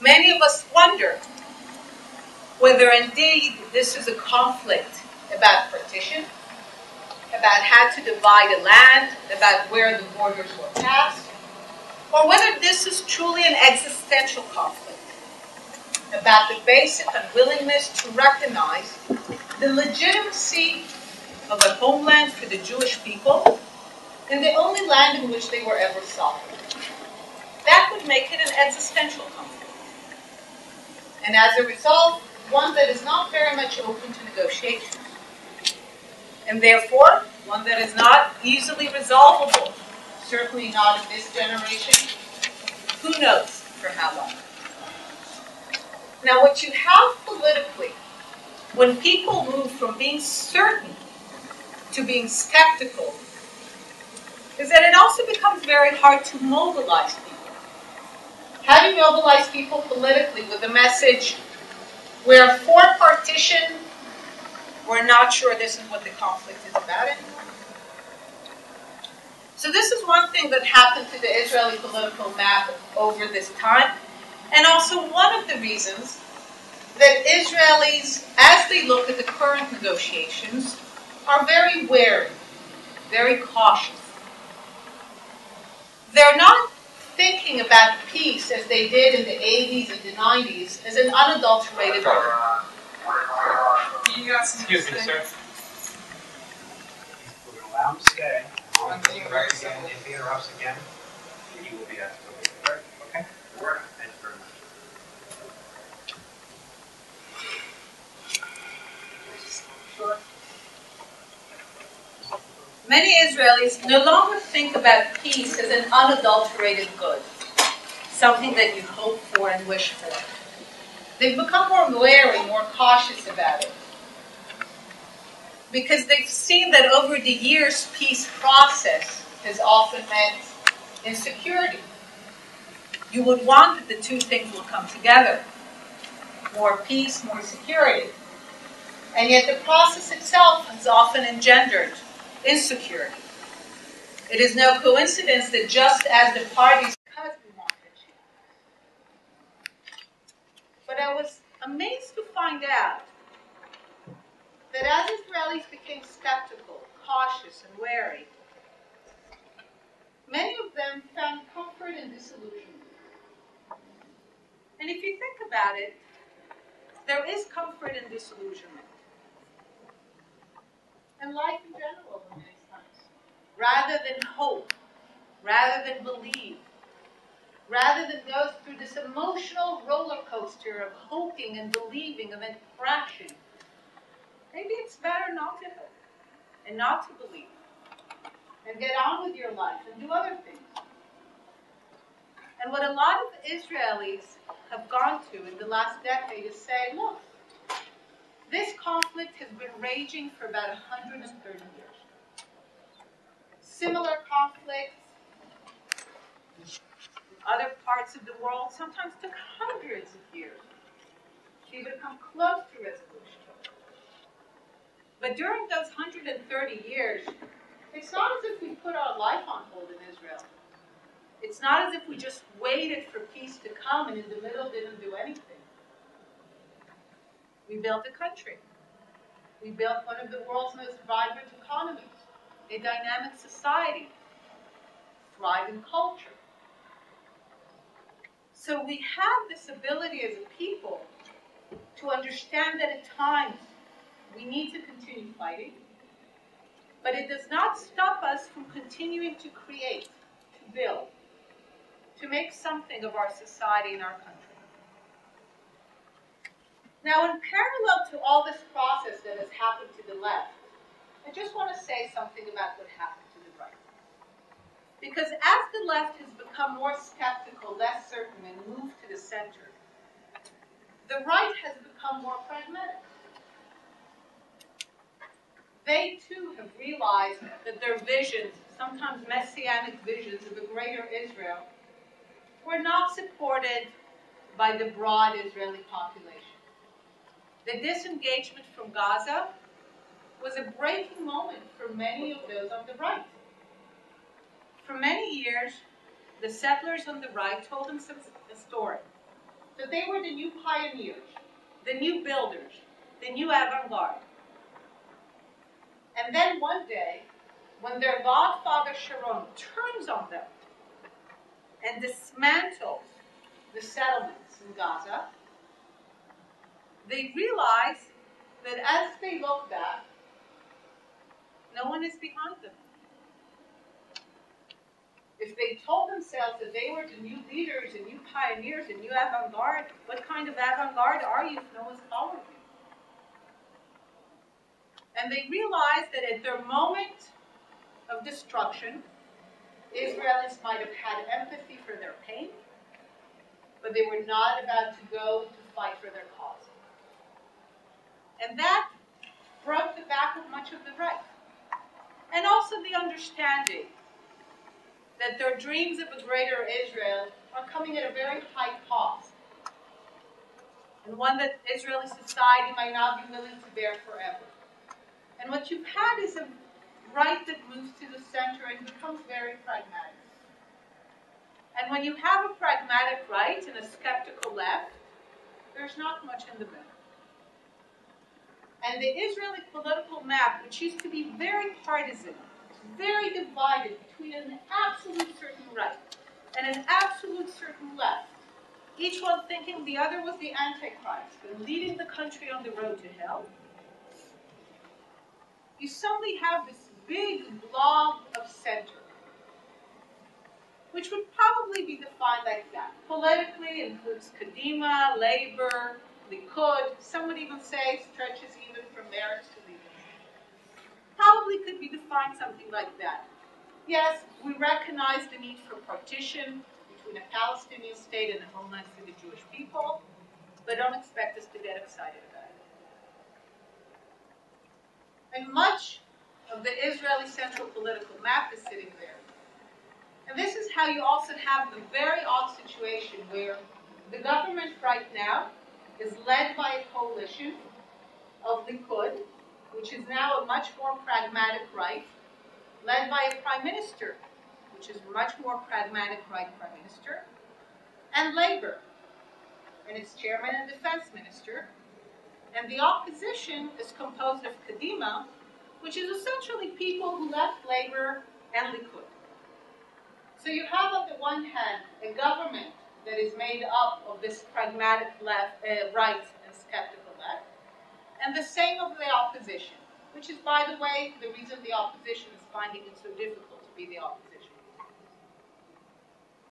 Many of us wonder whether indeed this is a conflict about partition, about how to divide a land, about where the borders were passed, or whether this is truly an existential conflict about the basic unwillingness to recognize the legitimacy of a homeland for the Jewish people in the only land in which they were ever sovereign. That would make it an existential conflict. And as a result, one that is not very much open to negotiations. And therefore, one that is not easily resolvable. Certainly not in this generation. Who knows for how long? Now, what you have politically, when people move from being certain to being skeptical, is that it also becomes very hard to mobilize people. How do you mobilize people politically with a message, we're for partition, we're not sure this is what the conflict is about anymore? So this is one thing that happened to the Israeli political map over this time, and also one of the reasons that Israelis, as they look at the current negotiations, are very wary, very cautious. They're not thinking about peace as they did in the 80s and the 90s as an unadulterated word. Excuse me, sir. We're going to allow him to stay. If he interrupts again, you will be asked to leave. Okay? Thank you very much. Many Israelis no longer think about peace as an unadulterated good, something that you hope for and wish for. They've become more wary, more cautious about it, because they've seen that over the years, peace process has often meant insecurity. You would want that the two things will come together. More peace, more security. And yet the process itself has often engendered insecurity. It is no coincidence that just as the parties, because we want to change. But I was amazed to find out that as Israelis became skeptical, cautious, and wary, many of them found comfort in disillusionment. And if you think about it, there is comfort in disillusionment. And life in general in many times. Rather than hope, rather than believe, rather than go through this emotional roller coaster of hoping and believing and then crashing, maybe it's better not to hope and not to believe and get on with your life and do other things. And what a lot of Israelis have gone to in the last decade is say, look, this conflict has been raging for about 130 years. Similar conflicts in other parts of the world sometimes took hundreds of years to even come close to resolution. But during those 130 years, it's not as if we put our life on hold in Israel. It's not as if we just waited for peace to come and in the middle didn't do anything. We built a country. We built one of the world's most vibrant economies, a dynamic society, thriving culture. So we have this ability as a people to understand that at times we need to continue fighting, but it does not stop us from continuing to create, to build, to make something of our society and our country. Now, in parallel to all this process that has happened to the left, I just want to say something about what happened to the right. Because as the left has become more skeptical, less certain, and moved to the center, the right has become more pragmatic. They too have realized that their visions, sometimes messianic visions of a greater Israel, were not supported by the broad Israeli population. The disengagement from Gaza was a breaking moment for many of those on the right. For many years, the settlers on the right told themselves a story. that they were the new pioneers, the new builders, the new avant-garde. And then one day, when their godfather Sharon turns on them and dismantles the settlements in Gaza, they realize that as they look back, no one is behind them. If they told themselves that they were the new leaders and new pioneers and new avant-garde, what kind of avant-garde are you if no one's following you? And they realized that at their moment of destruction, Israelis might have had empathy for their pain, but they were not about to go to fight for their cause. And that broke the back of much of the right. And also the understanding that their dreams of a greater Israel are coming at a very high cost, and one that Israeli society might not be willing to bear forever. And what you've had is a right that moves to the center and becomes very pragmatic. And when you have a pragmatic right and a skeptical left, there's not much in the middle. And the Israeli political map, which used to be very partisan, very divided between an absolute certain right and an absolute certain left, each one thinking the other was the Antichrist and leading the country on the road to hell, you suddenly have this big blob of center, which would probably be defined like that. Politically includes Kadima, Labor, Likud. Some would even say stretches even from Meretz to Likud. Probably could be defined something like that. Yes, we recognize the need for partition between a Palestinian state and a homeland for the Jewish people, but don't expect us to get excited about it. And much of the Israeli central political map is sitting there. And this is how you also have the very odd situation where the government right now is led by a coalition of Likud, which is now a much more pragmatic right, led by a prime minister, which is a much more pragmatic right prime minister, and Labor, and its chairman and defense minister. And the opposition is composed of Kadima, which is essentially people who left Labor and Likud. So you have, on the one hand, a government that is made up of this pragmatic left, right and skeptical left, and the same of the opposition, which is, by the way, the reason the opposition is finding it so difficult to be the opposition.